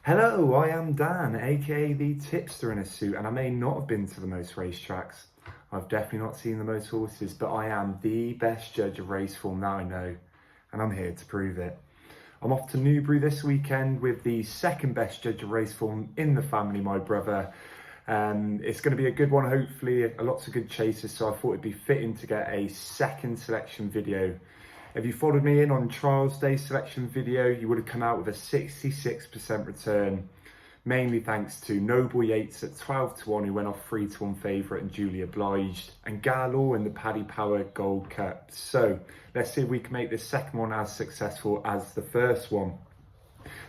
Hello, I am Dan, aka the tipster in a suit, and I may not have been to the most racetracks. I've definitely not seen the most horses, but I am the best judge of race form that I know, and I'm here to prove it. I'm off to Newbury this weekend with the second best judge of race form in the family, my brother. It's going to be a good one, hopefully, lots of good chases, so I thought it'd be fitting to get a second selection video. If you followed me in on Trials Day selection video, you would have come out with a 66% return, mainly thanks to Noble Yates at 12 to 1, who went off 3 to 1 favourite and duly obliged, and Galore in the Paddy Power Gold Cup. So let's see if we can make this second one as successful as the first one.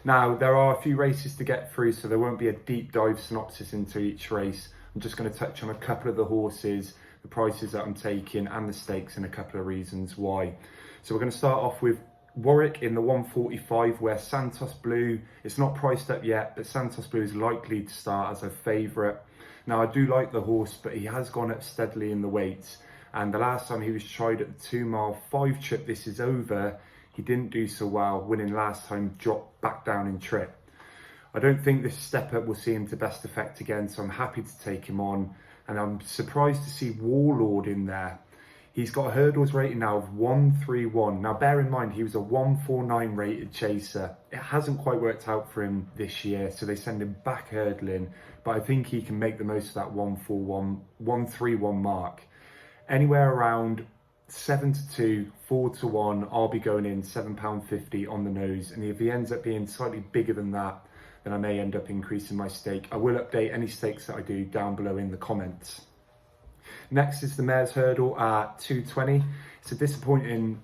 Now, there are a few races to get through, so there won't be a deep dive synopsis into each race. I'm just going to touch on a couple of the horses, the prices that I'm taking, and the stakes, and a couple of reasons why. So we're going to start off with Warwick in the 145, where Santos Blue, it's not priced up yet, but Santos Blue is likely to start as a favourite. Now, I do like the horse, but he has gone up steadily in the weights. And the last time he was tried at the 2 mile 5 trip, this is over, he didn't do so well, winning last time, dropped back down in trip. I don't think this step up will see him to best effect again, so I'm happy to take him on. And I'm surprised to see Warlord in there. He's got a hurdles rating now of 131. Now, bear in mind, he was a 149 rated chaser. It hasn't quite worked out for him this year, so they send him back hurdling. But I think he can make the most of that 131 mark. Anywhere around 7 to 2, 4 to 1, I'll be going in £7.50 on the nose. And if he ends up being slightly bigger than that, then I may end up increasing my stake. I will update any stakes that I do down below in the comments. Next is the Mares Hurdle at 220. It's a disappointing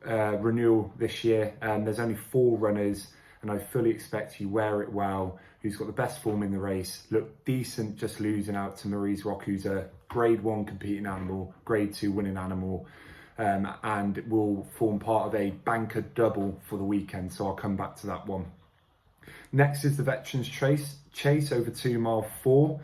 renewal this year. There's only 4 runners, and I fully expect you wear it well, who's got the best form in the race, look decent just losing out to Marie's Rock, who's a grade 1 competing animal, grade 2 winning animal, and will form part of a banker double for the weekend, so I'll come back to that one. Next is the Veterans Chase over 2 mile 4.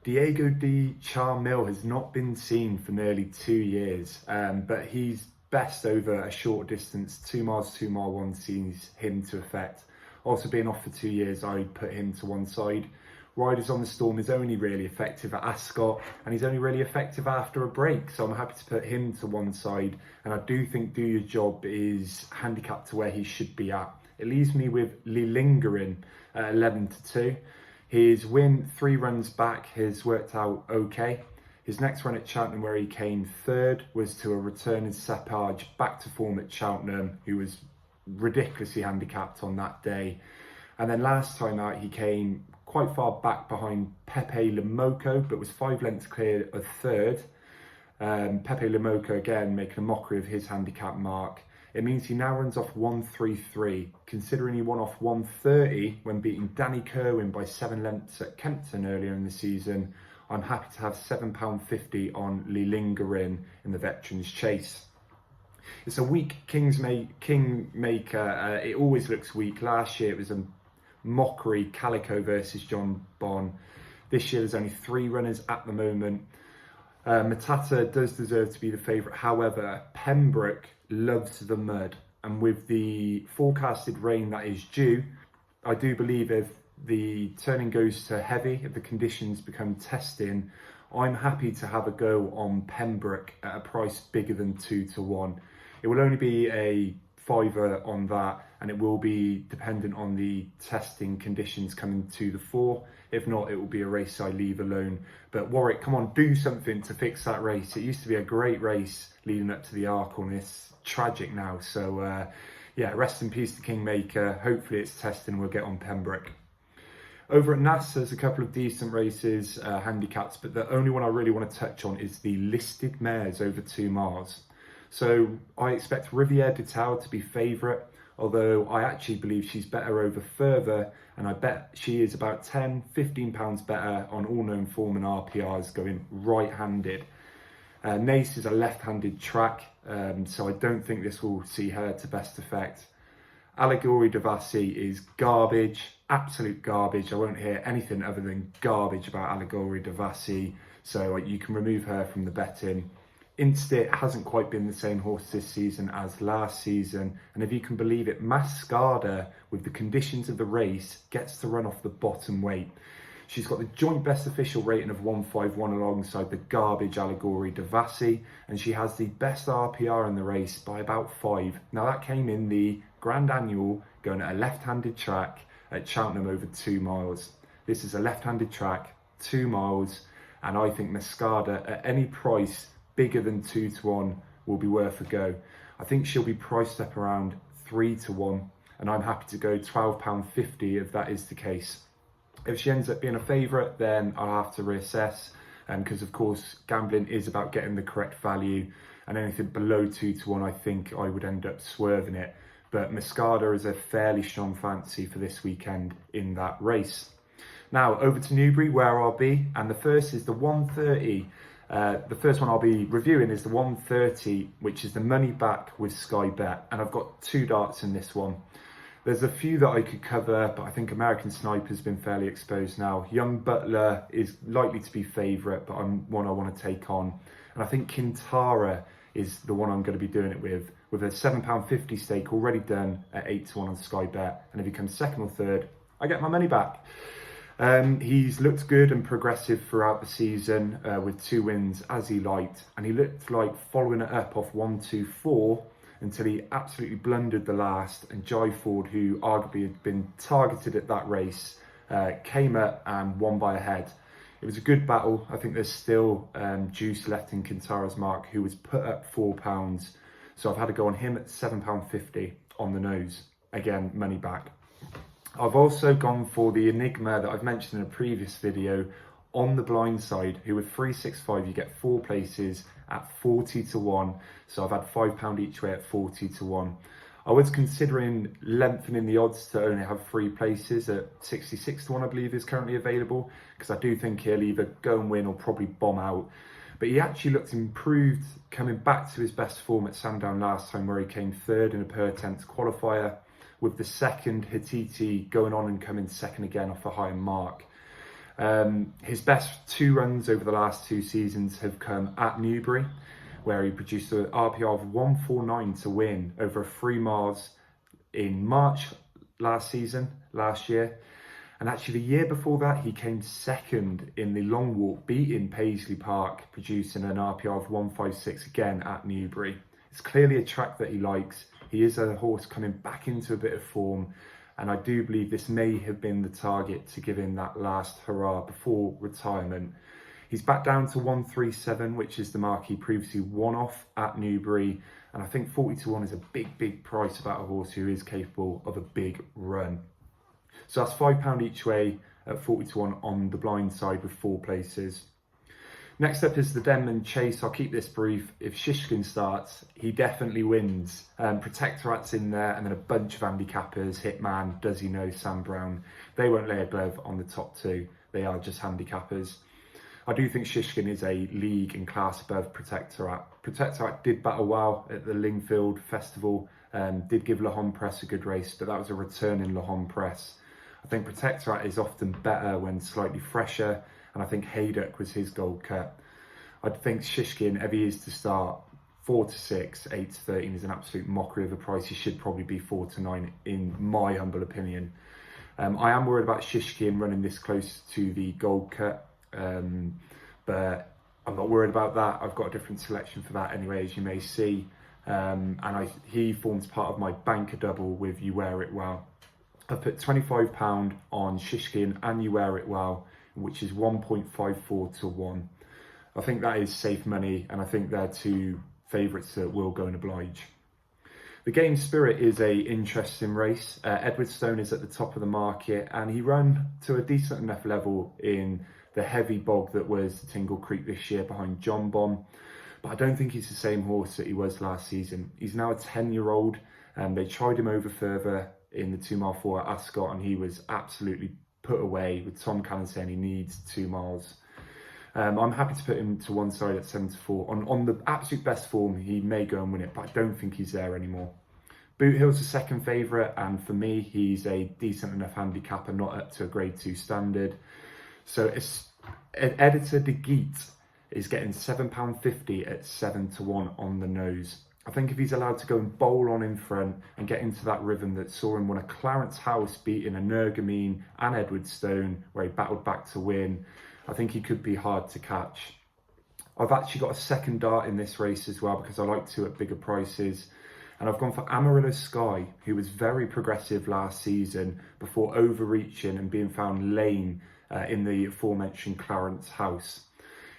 Diego de Charmil has not been seen for nearly 2 years, but he's best over a short distance. 2 miles, 2 mile 1 sees him to effect. Also being off for 2 years, I put him to one side. Riders on the Storm is only really effective at Ascot, and he's only really effective after a break, so I'm happy to put him to one side. And I do think Do Your Job is handicapped to where he should be at. It leaves me with Lilingering at 11 to 2. His win 3 runs back has worked out okay. His next run at Cheltenham, where he came 3rd, was to a returning Sepage back to form at Cheltenham, who was ridiculously handicapped on that day. And then last time out, he came quite far back behind Pepe Lemoco, but was 5 lengths clear of 3rd. Pepe Lemoco again making a mockery of his handicap mark. It means he now runs off 133, considering he won off 130 when beating Danny Kerwin by 7 lengths at Kempton earlier in the season. I'm happy to have £7.50 on Lilingering in the Veterans Chase. It's a weak Kingmaker. It always looks weak. Last year it was a mockery, Calico versus John Bon. This year there's only 3 runners at the moment. Matata does deserve to be the favourite. However, Pembroke loves the mud, and with the forecasted rain that is due, I do believe if the turning goes to heavy, if the conditions become testing, I'm happy to have a go on Pembroke at a price bigger than 2 to 1. It will only be a fiver on that, and it will be dependent on the testing conditions coming to the fore. If not, it will be a race I leave alone. But Warwick, come on, do something to fix that race. It used to be a great race leading up to the Arc, and it's tragic now. So yeah, rest in peace to Kingmaker. Hopefully it's testing and we'll get on Pembroke. Over at Nass, there's a couple of decent races, handicaps, but the only one I really want to touch on is the listed mares over 2 miles. So I expect Riviere de Tau to be favourite, although I actually believe she's better over further, and I bet she is about £10-15 better on all known form and RPRs going right-handed. Nace is a left-handed track, so I don't think this will see her to best effect. Allegory de Vassy is garbage, absolute garbage. I won't hear anything other than garbage about Allegory de Vassy, so you can remove her from the betting. Instit hasn't quite been the same horse this season as last season, and if you can believe it, Mascada, with the conditions of the race, gets to run off the bottom weight. She's got the joint best official rating of 151 alongside the garbage Allegory Devassi, and she has the best RPR in the race by about 5. Now that came in the Grand Annual, going at a left-handed track at Cheltenham over 2 miles. This is a left-handed track, 2 miles, and I think Mascada at any price bigger than 2 to 1 will be worth a go. I think she'll be priced up around 3 to 1, and I'm happy to go £12.50 if that is the case. If she ends up being a favourite, then I'll have to reassess, because of course gambling is about getting the correct value, and anything below 2 to 1 I think I would end up swerving it. But Mascada is a fairly strong fancy for this weekend in that race. Now over to Newbury, where I'll be, and the first is the 130. The first one I'll be reviewing is the 130, which is the money back with Sky Bet, and I've got 2 darts in this one. There's a few that I could cover, but I think American Sniper's been fairly exposed now. Young Butler is likely to be favourite, but I'm one I want to take on. And I think Kintara is the one I'm going to be doing it with a £7.50 stake already done at 8 to 1 on Sky Bet. And if he comes second or third, I get my money back. He's looked good and progressive throughout the season with 2 wins as he liked, and he looked like following it up off 1-2-4 until he absolutely blundered the last, and Jai Ford, who arguably had been targeted at that race, came up and won by a head. It was a good battle. I think there's still juice left in Kintara's mark, who was put up £4, so I've had to go on him at £7.50 on the nose. Again, money back. I've also gone for the Enigma that I've mentioned in a previous video on the blind side, who with 365 you get 4 places at 40 to 1. So I've had £5 each way at 40 to 1. I was considering lengthening the odds to only have 3 places at 66 to 1, I believe is currently available, because I do think he'll either go and win or probably bomb out. But he actually looked improved coming back to his best form at Sandown last time, where he came 3rd in a per tenth qualifier, with the second Hititi going on and coming second again off a higher mark. His best 2 runs over the last 2 seasons have come at Newbury, where he produced an RPR of 149 to win over 3 miles in March last year. And actually the year before that, he came second in the long walk, beating Paisley Park, producing an RPR of 156 again at Newbury. It's clearly a track that he likes. He is a horse coming back into a bit of form, and I do believe this may have been the target to give him that last hurrah before retirement. He's back down to 137, which is the mark he previously won off at Newbury, and I think 40 to 1 is a big price about a horse who is capable of a big run. So that's £5 each way at 40 to 1 on the blind side with 4 places. Next up is the Denman Chase. I'll keep this brief. If Shishkin starts, he definitely wins. Protectorat's in there, and then a bunch of handicappers. Hitman, Does He Know, Sam Brown. They won't lay a glove on the top 2. They are just handicappers. I do think Shishkin is a league and class above Protectorat. Protectorat did battle well at the Lingfield Festival, did give Le Hon Press a good race, but that was a return in Le Hon Press. I think Protectorat is often better when slightly fresher, and I think Haydock was his gold cut. I think Shishkin, if he is to start, 4 to 6, 8 to 13 is an absolute mockery of a price. He should probably be 4 to 9 in my humble opinion. I am worried about Shishkin running this close to the gold cut, but I'm not worried about that. I've got a different selection for that anyway, as you may see. He forms part of my banker double with You Wear It Well. I've put £25 on Shishkin and You Wear It Well, which is 1.54 to 1. I think that is safe money, and I think they're 2 favourites that will go and oblige. The Game Spirit is a interesting race. Edwardstone is at the top of the market, and he ran to a decent enough level in the heavy bog that was Tingle Creek this year behind John Bomb. But I don't think he's the same horse that he was last season. He's now a 10-year-old, and they tried him over further in the 2 mile 4 at Ascot, and he was absolutely put away, with Tom Cannon saying he needs 2 miles. I'm happy to put him to one side at 7 to 4. On the absolute best form, he may go and win it, but I don't think he's there anymore. Boot Hill's the second favourite, and for me, he's a decent enough handicapper, not up to a grade 2 standard. So it's Editor de Geet is getting £7.50 at 7 to 1 on the nose. I think if he's allowed to go and bowl on in front and get into that rhythm that saw him win a Clarence House beating a Nergamine and Edwardstone, where he battled back to win, I think he could be hard to catch. I've actually got a second dart in this race as well because I like to at bigger prices. And I've gone for Amarillo Sky, who was very progressive last season before overreaching and being found lame in the aforementioned Clarence House.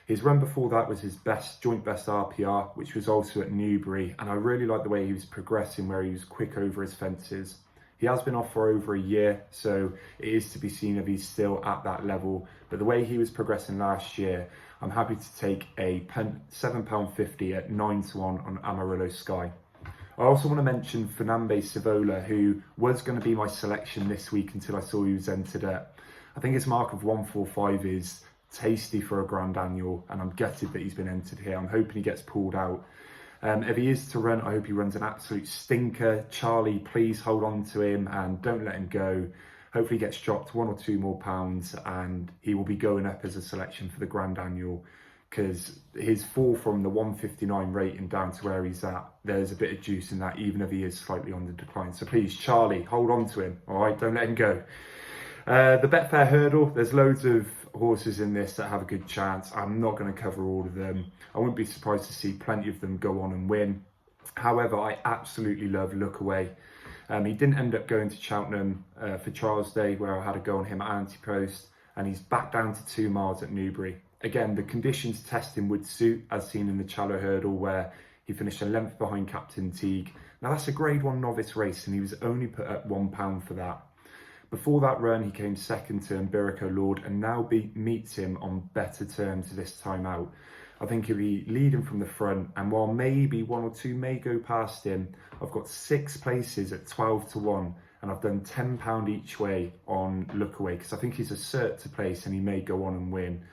His run before that was his joint best RPR, which was also at Newbury, and I really like the way he was progressing, where he was quick over his fences. He has been off for over a year, so it is to be seen if he's still at that level. But the way he was progressing last year, I'm happy to take a £7.50 at 9 to 1 on Amarillo Sky. I also want to mention Fernando Savola, who was going to be my selection this week until I saw he was entered at. I think his mark of 145 is tasty for a Grand Annual, and I'm gutted that he's been entered here. I'm hoping he gets pulled out. If he is to run, I hope he runs an absolute stinker. Charlie, please hold on to him and don't let him go. Hopefully he gets dropped 1 or 2 more pounds and he will be going up as a selection for the Grand Annual, because his fall from the 159 rating down to where he's at, there's a bit of juice in that, even if he is slightly on the decline. So please, Charlie, hold on to him, all right? Don't let him go. The Betfair Hurdle, there's loads of horses in this that have a good chance. I'm not going to cover all of them. I wouldn't be surprised to see plenty of them go on and win. However, I absolutely love Look Away. He didn't end up going to Cheltenham for Trials Day, where I had a go on him at Anti-Post, and he's back down to 2 miles at Newbury. Again, the conditions testing would suit, as seen in the Challow Hurdle, where he finished a length behind Captain Teague. Now that's a Grade 1 novice race, and he was only put at £1 for that. Before that run, he came second to Mbiriko Lord, and now meets him on better terms this time out. I think he'll be leading from the front, and while maybe 1 or 2 may go past him, I've got 6 places at 12 to 1, and I've done £10 each way on Look Away, because I think he's a cert to place and he may go on and win.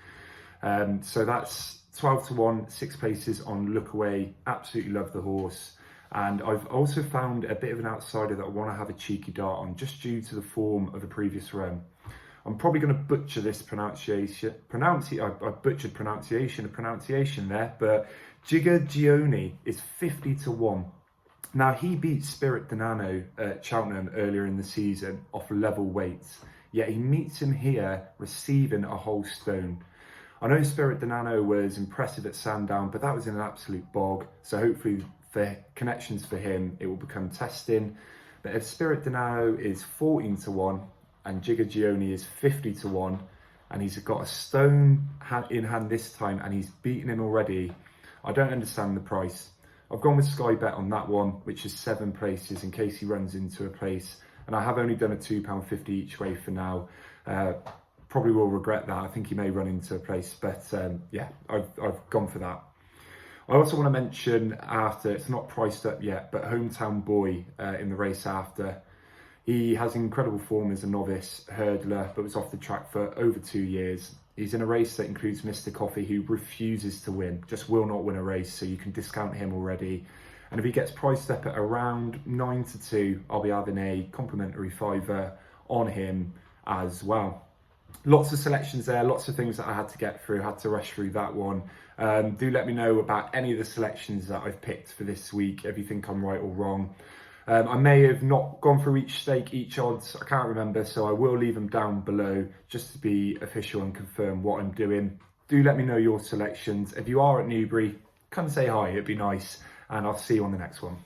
So that's 12 to 1, 6 places on Look Away. Absolutely love the horse. And I've also found a bit of an outsider that I want to have a cheeky dart on, just due to the form of the previous run. I'm probably going to butcher this pronunciation. I butchered pronunciation there, but Giga Gioni is 50 to 1. Now, he beat Spirit Denano at Cheltenham earlier in the season off level weights, yet he meets him here receiving a whole stone. I know Spirit Denano was impressive at Sandown, but that was in an absolute bog, so hopefully for connections for him, it will become testing. But if Spirit Denano is 14 to 1 and Giga Gioni is 50 to 1, and he's got a stone in hand this time and he's beaten him already, I don't understand the price. I've gone with Sky Bet on that one, which is 7 places in case he runs into a place. And I have only done a £2.50 each way for now. Probably will regret that. I think he may run into a place, but yeah, I've gone for that. I also want to mention, after, it's not priced up yet, but Hometown Boy in the race after. He has incredible form as a novice hurdler, but was off the track for over 2 years. He's in a race that includes Mr. Coffee, who refuses to win, just will not win a race, so you can discount him already. And if he gets priced up at around 9 to 2, I'll be having a complimentary £5 on him as well. Lots of selections there, lots of things that I had to get through, had to rush through that one. Do let me know about any of the selections that I've picked for this week, if you think I'm right or wrong. I may have not gone through each stake, each odds, I can't remember, so I will leave them down below just to be official and confirm what I'm doing. Do let me know your selections. If you are at Newbury, come say hi, it'd be nice, and I'll see you on the next one.